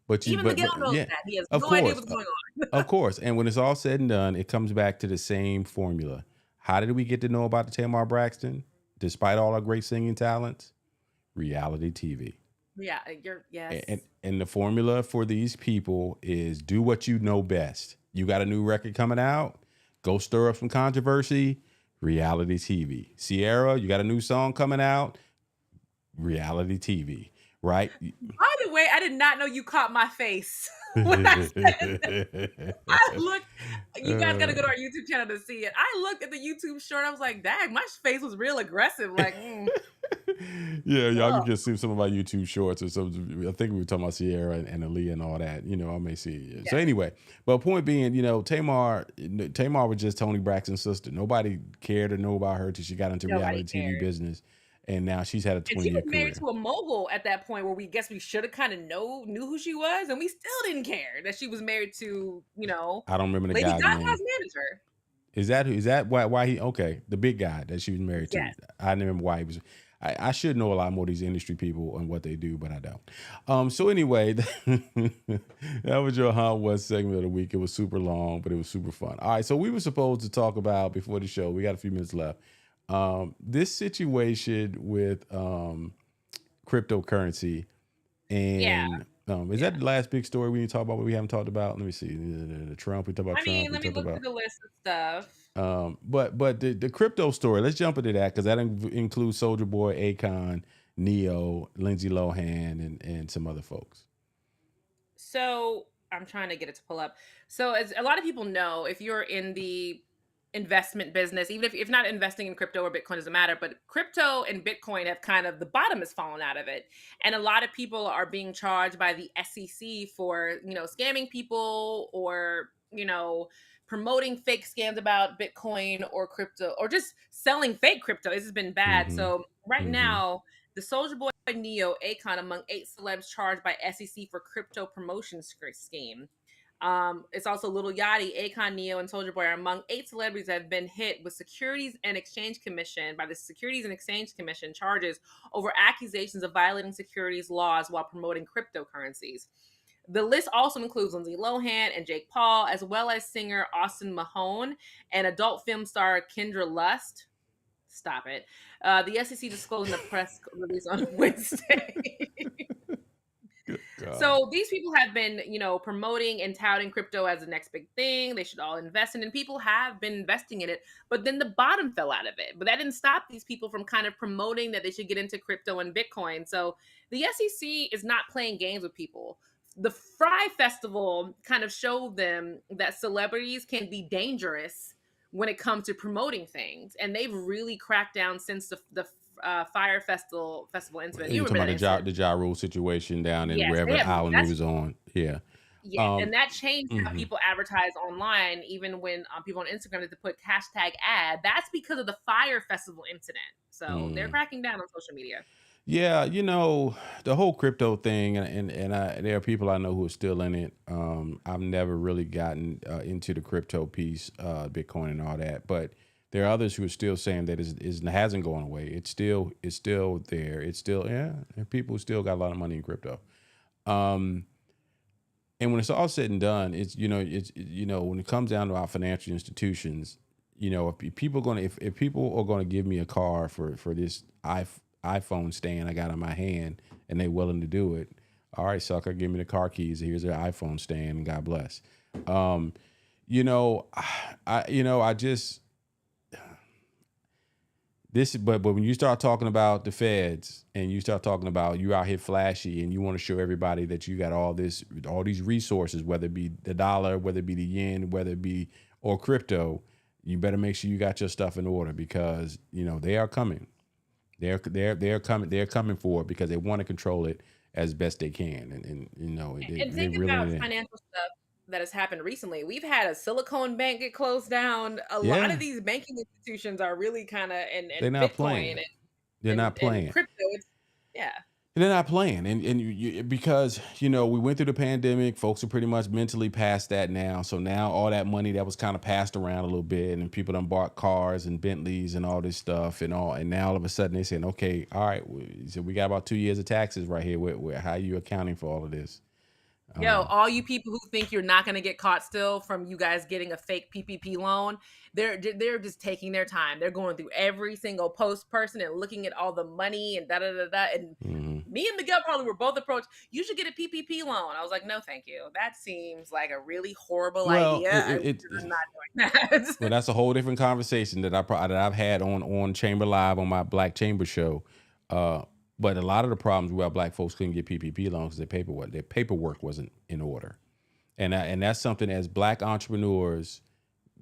But even Miguel knows that. He has no idea what's going on. Of course. And when it's all said and done, it comes back to the same formula. How did we get to know about the Tamar Braxton? Despite all our great singing talents, reality TV. Yeah, yes. And the formula for these people is do what you know best. You got a new record coming out, go stir up some controversy, reality TV. Sierra, you got a new song coming out, reality TV, right? By the way, I did not know you caught my face when I said that. I looked, you guys got to go to our YouTube channel to see it. I looked at the YouTube short. I was like, dang, my face was real aggressive. Like, Yeah, y'all can just see some of my YouTube shorts or something. I think we were talking about Sierra and Aaliyah and all that. I may see it. Yeah. So anyway, but point being, Tamar was just Toni Braxton's sister. Nobody cared to know about her till she got into reality TV business. And now she's had a 20-year career. She was married to a mogul at that point where we should have kind of knew who she was. And we still didn't care that she was married to, I don't remember the guy's name. Manager. Is that why he, the big guy that she was married to? I don't remember why he was. I should know a lot more of these industry people and what they do, but I don't. So anyway, that was your How Was segment of the week. It was super long, but it was super fun. All right, so we were supposed to talk about, before the show, we got a few minutes left, this situation with cryptocurrency. And is that the last big story we need to talk about, what we haven't talked about? Let me see. The Trump, we talked about Trump. Let me look at the list of stuff. But the crypto story, let's jump into that because that includes Soulja Boy, Akon, Neo, Lindsay Lohan, and some other folks. So I'm trying to get it to pull up. So as a lot of people know, if you're in the investment business, even if not investing in crypto or Bitcoin, doesn't matter, but crypto and Bitcoin have kind of, the bottom has fallen out of it. And a lot of people are being charged by the SEC for, scamming people or, promoting fake scams about Bitcoin or crypto, or just selling fake crypto. This has been bad. So right now, the Soulja Boy, Neo, Akon among 8 celebs charged by SEC for crypto promotion scheme. It's also Lil Yachty, Akon, Neo, and Soulja Boy are among 8 celebrities that have been hit with Securities and Exchange Commission charges over accusations of violating securities laws while promoting cryptocurrencies. The list also includes Lindsay Lohan and Jake Paul, as well as singer Austin Mahone and adult film star Kendra Lust. Stop it. The SEC disclosed in the press release on Wednesday. So these people have been, promoting and touting crypto as the next big thing. They should all invest in it. And people have been investing in it, but then the bottom fell out of it. But that didn't stop these people from kind of promoting that they should get into crypto and Bitcoin. So the SEC is not playing games with people. The Fry Festival kind of showed them that celebrities can be dangerous when it comes to promoting things. And they've really cracked down since the Fire Festival incident. You remember talking about the Ja Rule situation down in wherever island he was on. Yeah. Yeah, and that changed how people advertise online, even when people on Instagram had to put hashtag ad. That's because of the Fire Festival incident. So they're cracking down on social media. Yeah, the whole crypto thing, and there are people I know who are still in it. I've never really gotten into the crypto piece, Bitcoin and all that, but there are others who are still saying that it hasn't gone away. It's still there. It's still, and people still got a lot of money in crypto. And when it's all said and done, it's when it comes down to our financial institutions, if people are gonna give me a car for this iPhone stand I got in my hand and they're willing to do it, all right, sucker, give me the car keys. Here's their iPhone stand, and God bless. I just. But when you start talking about the feds and you start talking about you out here flashy and you want to show everybody that you got all these resources, whether it be the dollar, whether it be the yen, whether it be or crypto, you better make sure you got your stuff in order, because they are coming. They're coming for it because they want to control it as best they can, and think about financial stuff that has happened recently. We've had a Silicon Bank get closed down. A lot of these banking institutions are really kind of and they're not Bitcoin playing. They're not playing. And crypto, they're not playing, and because we went through the pandemic, folks are pretty much mentally past that now. So now all that money that was kind of passed around a little bit, and people done bought cars and Bentleys and all this stuff, and now all of a sudden they're saying, okay, all right, so we got about 2 years of taxes right here. How are you accounting for all of this? All you people who think you're not going to get caught still from you guys getting a fake PPP loan, they're just taking their time. They're going through every single post person and looking at all the money and da-da-da-da. And me and Miguel probably were both approached, you should get a PPP loan. I was like, no, thank you. That seems like a really horrible idea. I'm not doing that. Well, that's a whole different conversation that I've had on Chamber Live on my Black Chamber show. But a lot of the problems where Black folks couldn't get PPP loans because their paperwork wasn't in order. And that's something, as Black entrepreneurs,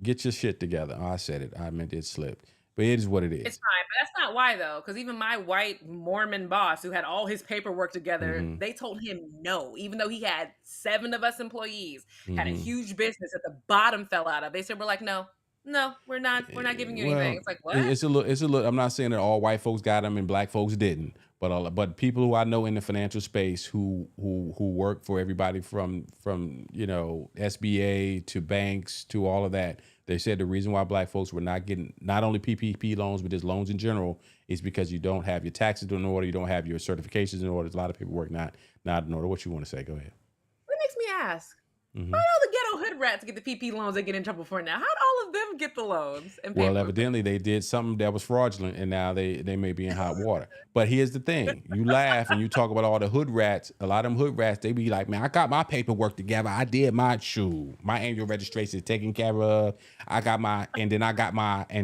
get your shit together. Oh, I said it. I meant it slipped. But it is what it is. It's fine, but that's not why, though, because even my white Mormon boss who had all his paperwork together, they told him no, even though he had 7 of us employees, had a huge business at the bottom fell out of. They said, we're like, no, we're not giving you anything. It's like, what? It's a little. I'm not saying that all white folks got them and Black folks didn't, but people who I know in the financial space who work for everybody from SBA to banks to all of that, they said the reason why Black folks were not getting not only PPP loans but just loans in general is because you don't have your taxes in order, you don't have your certifications in order. There's a lot of paperwork not in order. What you want to say? Go ahead. What makes me ask? How did all the ghetto hood rats get the PP loans they get in trouble for now? How did all of them get the loans? Well, evidently they did something that was fraudulent, and now they may be in hot water. But here's the thing. You laugh and you talk about all the hood rats. A lot of them hood rats, they be like, man, I got my paperwork together. I did my annual registration is taken care of. And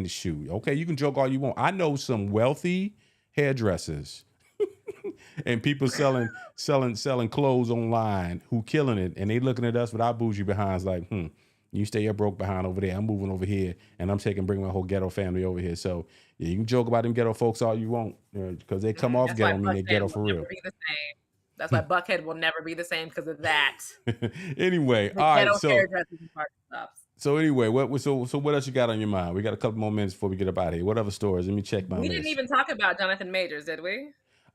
the shoe. Okay, you can joke all you want. I know some wealthy hairdressers and people selling clothes online who killing it, and they looking at us with our bougie behinds like, you stay your broke behind over there. I'm moving over here, and I'm bring my whole ghetto family over here. So yeah, you can joke about them ghetto folks all you want, because they come off ghetto, mean they ghetto for real. That's why Buckhead will never be the same because of that. Anyway, all right. So anyway, what else you got on your mind? We got a couple more minutes before we get up out of here. What other stories? Let me check my list. We didn't even talk about Jonathan Majors, did we?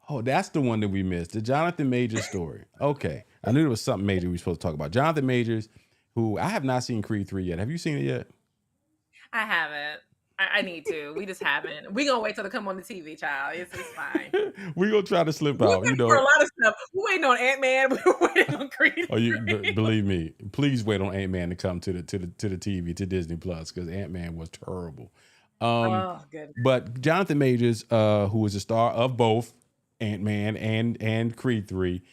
Oh, that's the one that we missed. The Jonathan Majors story. Okay. I knew there was something major we were supposed to talk about. Jonathan Majors, who I have not seen Creed 3 yet. Have you seen it yet? I haven't. I need to. We just haven't. We're going to wait till they come on the TV, child. It's fine. We're going to try to slip out. For a lot of stuff. We're waiting on Ant-Man. We're waiting on Creed. Believe me. Please wait on Ant-Man to come to the TV, to Disney Plus, because Ant-Man was terrible. Good. But Jonathan Majors, who is a star of both Ant-Man and Creed 3,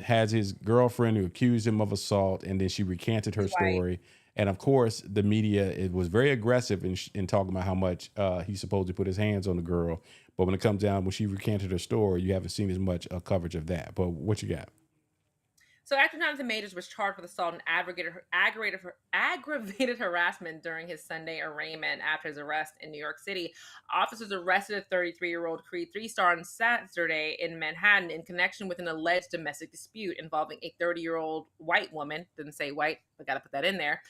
has his girlfriend who accused him of assault, and then she recanted her Right. story. And of course, the media, it was very aggressive in talking about how much he supposed to put his hands on the girl. But when it comes down, when she recanted her story, you haven't seen as much coverage of that. But what you got? So actor Jonathan Majors was charged with assault and aggravated harassment during his Sunday arraignment after his arrest in New York City. Officers arrested a 33-year-old Creed 3 star on Saturday in Manhattan in connection with an alleged domestic dispute involving a 30-year-old white woman. Didn't say white, but got to put that in there.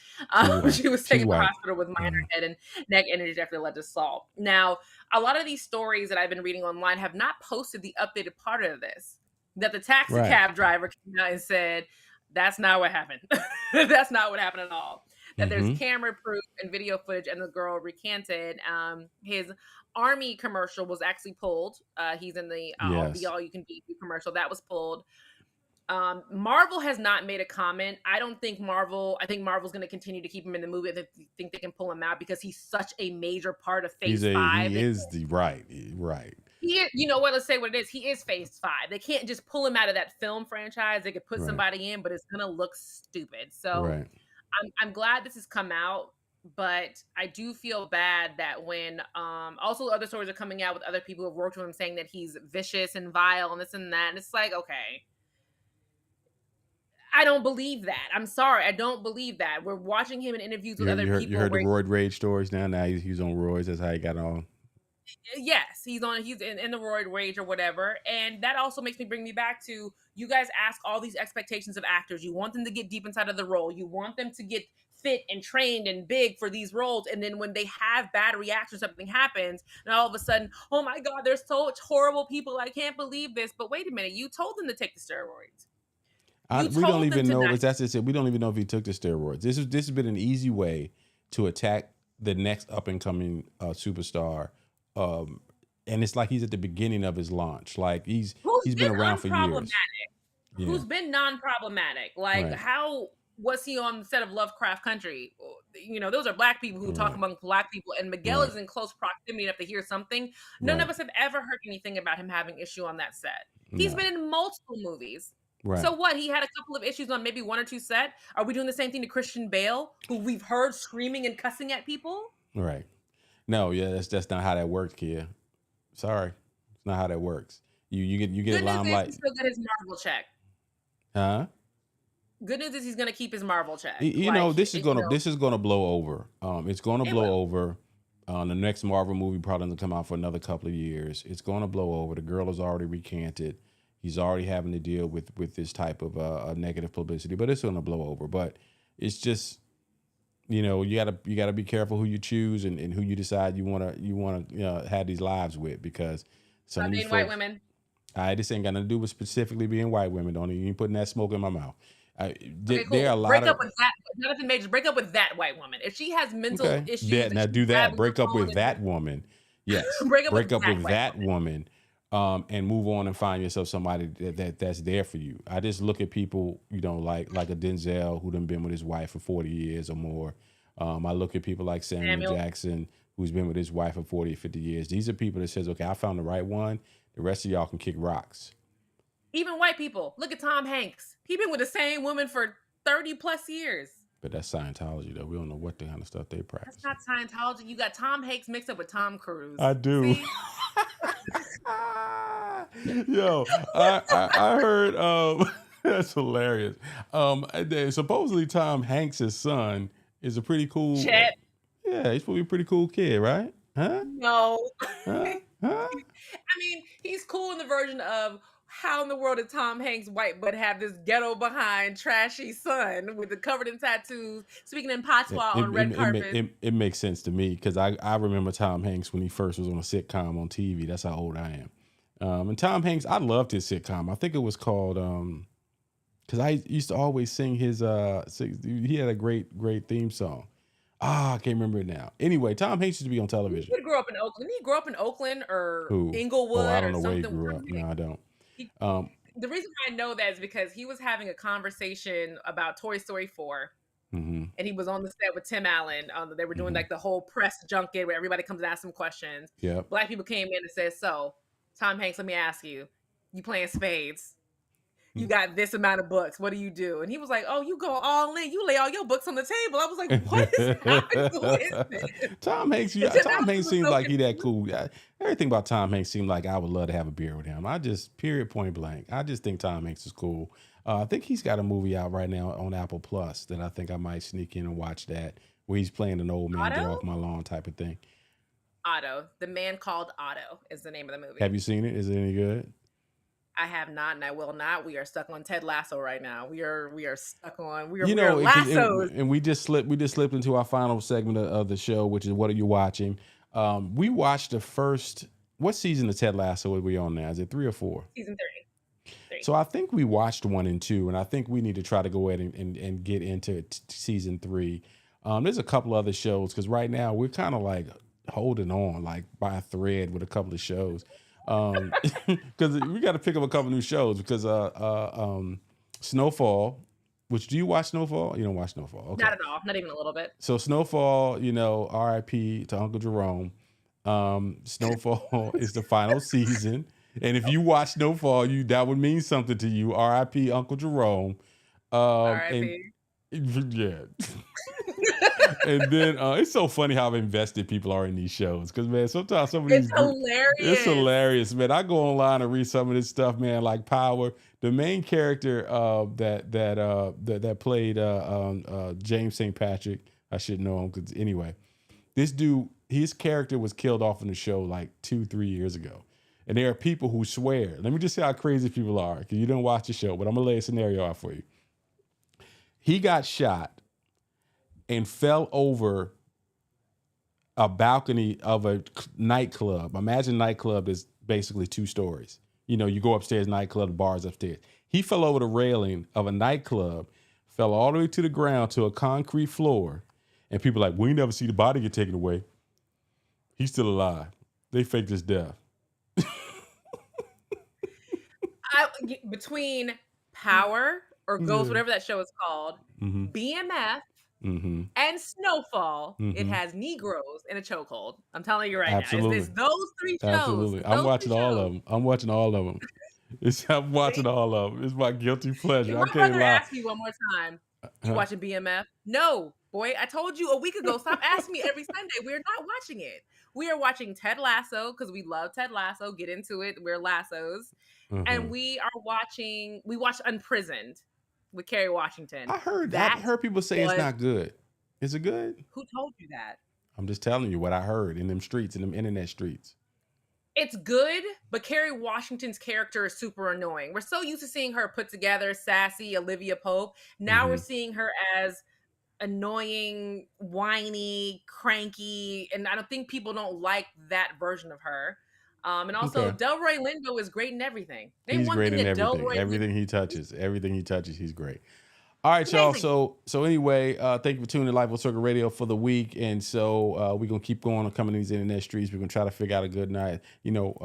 She was taken to the hospital with minor head and neck injuries after the alleged assault. Now, a lot of these stories that I've been reading online have not posted the updated part of this. That the taxi cab driver came out and said, that's not what happened. That's not what happened at all. That there's camera proof and video footage, and the girl recanted. His Army commercial was actually pulled. He's in the Be All You Can Be commercial. That was pulled. Marvel has not made a comment. I think Marvel's going to continue to keep him in the movie. They think they can pull him out because he's such a major part of Phase 5. He is the right. You know what? Let's say what it is. He is Phase 5. They can't just pull him out of that film franchise. They could put somebody in, but it's gonna look stupid. So I'm glad this has come out, but I do feel bad that when also other stories are coming out with other people who have worked with him saying that he's vicious and vile and this and that. And it's like, okay, I don't believe that. I'm sorry, I don't believe that. We're watching him in interviews with other people. You heard the roid rage stories now. Now he's on roids. That's how he got on. Yes, he's in the roid rage or whatever. And that also makes me bring me back to, you guys ask all these expectations of actors. You want them to get deep inside of the role. You want them to get fit and trained and big for these roles. And then when they have bad reactions, something happens, and all of a sudden, oh my God, there's such horrible people. I can't believe this. But wait a minute, you told them to take the steroids. We don't even know. As that's it. We don't even know if he took the steroids. This has been an easy way to attack the next up and coming superstar. And it's like he's at the beginning of his launch. Like he's been around for years. Yeah. Who's been non-problematic? Like how was he on the set of Lovecraft Country? You know, those are black people who talk among black people, and Miguel is in close proximity enough to hear something. None of us have ever heard anything about him having issue on that set. He's been in multiple movies. Right. So what? He had a couple of issues on maybe one or two set. Are we doing the same thing to Christian Bale, who we've heard screaming and cussing at people? Right. No, that's not how that works, kid. Sorry, it's not how that works. You get a limelight. He's still got his Marvel check. Huh? Good news is he's gonna keep his Marvel check. This is gonna blow over. It's gonna blow over. The next Marvel movie probably doesn't come out for another couple of years. It's gonna blow over. The girl is already recanted. He's already having to deal with this type of negative publicity, but it's gonna blow over. But it's just, you gotta be careful who you choose and who you decide you wanna have these lives with, because some of these folks, white women. This ain't got nothing to do with specifically being white women. Don't even putting that smoke in my mouth. Cool. There are a lot break up with that. Jonathan Majors, break up with that white woman. If she has mental issues, now do that. Break up with that woman. Yes. break up with that woman. And move on and find yourself somebody that's there for you. I just look at people, like a Denzel who done been with his wife for 40 years or more. I look at people like Samuel Jackson, who's been with his wife for 40 or 50 years. These are people that says, okay, I found the right one. The rest of y'all can kick rocks. Even white people. Look at Tom Hanks. He's been with the same woman for 30 plus years. But that's Scientology, though. We don't know what the kind of stuff they practice. That's not Scientology. You got Tom Hanks mixed up with Tom Cruise. I do. Yo, I heard that's hilarious. Supposedly Tom Hanks' son is a pretty cool. Chet. Yeah, he's probably a pretty cool kid, right? Huh? No. Huh? I mean, he's cool in the version of, how in the world did Tom Hanks' white butt have this ghetto behind trashy son with the covered in tattoos, speaking in patois on red carpet? It makes sense to me, because I remember Tom Hanks when he first was on a sitcom on TV. That's how old I am. And Tom Hanks, I loved his sitcom. I think it was called, because I used to always sing his, he had a great theme song. I can't remember it now. Anyway, Tom Hanks used to be on television. He grew up in Oakland. Didn't he grow up in Oakland or Inglewood? I don't know where he grew up. No, I don't. The reason I know that is because he was having a conversation about Toy Story 4. And he was on the set with Tim Allen. They were doing like the whole press junket where everybody comes and asks him questions. Yeah. Black people came in and said, so, Tom Hanks, let me ask you, you playing spades? you got this amount of books. What do you do? And he was like, oh, you go all in. You lay all your books on the table. I was like, what is happening? Who is this? Tom Hanks, And Tim Tom Allen Hanks was seems so like he that confused. cool. Everything about Tom Hanks seemed like I would love to have a beer with him. I just, period, point blank. I just think Tom Hanks is cool. I think he's got a movie out right now on Apple Plus that I think I might sneak in and watch that, where he's playing an old man, get Otto? off my lawn type of thing. Otto. The Man Called Otto is the name of the movie. Have you seen it? Is it any good? I have not, and I will not. We are stuck on Ted Lasso right now. We are stuck on. We are, You we are know, lassos. and we just slipped into our final segment of the show, which is what are you watching? We watched the first. What season of Ted Lasso are we on now? Is it 3 or 4? Season 3. So I think we watched 1 and 2, and I think we need to try to go ahead and get into season 3. There's a couple other shows because right now we're kind of like holding on like by a thread with a couple of shows. Because we got to pick up a couple new shows because Snowfall, which do you watch Snowfall? You don't watch Snowfall. Okay. Not at all. Not even a little bit. So Snowfall, you know, RIP to Uncle Jerome. Snowfall is the final season. And if you watch Snowfall, that would mean something to you. RIP Uncle Jerome. RIP. Yeah. And then it's so funny how invested people are in these shows. Because, man, sometimes some of these... It's hilarious, man. I go online and read some of this stuff, man, like Power. The main character that played James St. Patrick, I should know him, because anyway, this dude, his character was killed off in the show like 2-3 years ago. And there are people who swear. Let me just say how crazy people are, because you didn't watch the show, but I'm going to lay a scenario out for you. He got shot and fell over a balcony of a nightclub. Imagine nightclub is basically 2 stories. You know, you go upstairs, nightclub, the bar's upstairs. He fell over the railing of a nightclub, fell all the way to the ground to a concrete floor, and people are like, we never see the body get taken away. He's still alive. They faked his death. Between Power or Ghost, whatever that show is called, BMF, and Snowfall, it has Negroes in a chokehold. I'm telling you right now. It's those 3 shows. Absolutely. I'm watching all of them. I'm watching all of them. It's my guilty pleasure. My brother asked me one more time, you watching BMF? No, boy, I told you a week ago, stop asking me every Sunday. We're not watching it. We are watching Ted Lasso because we love Ted Lasso. Get into it. We're lassos. And we watched Unprisoned with Kerry Washington. I heard people say it's not good. Is it good? Who told you that? I'm just telling you what I heard in them streets, in them internet streets. It's good, but Kerry Washington's character is super annoying. We're so used to seeing her put together, sassy Olivia Pope. Now we're seeing her as annoying, whiny, cranky, and I don't think people don't like that version of her. And also, Delroy Lindo is great in everything. He's great in everything. Everything he touches, he's great. All right, y'all. So anyway, thank you for tuning in Live on Circle Radio for the week. And so we're going to keep going on coming to these internet streets. We're going to try to figure out a good night. You know,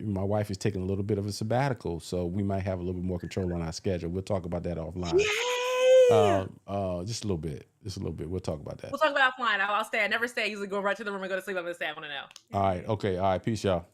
my wife is taking a little bit of a sabbatical, so we might have a little bit more control on our schedule. We'll talk about that offline. Yay! Just a little bit. We'll talk about that. We'll talk about offline. I'll stay. I never stay. I usually go right to the room and go to sleep. I'm going to say I want to know. All right. Okay. All right. Peace, y'all.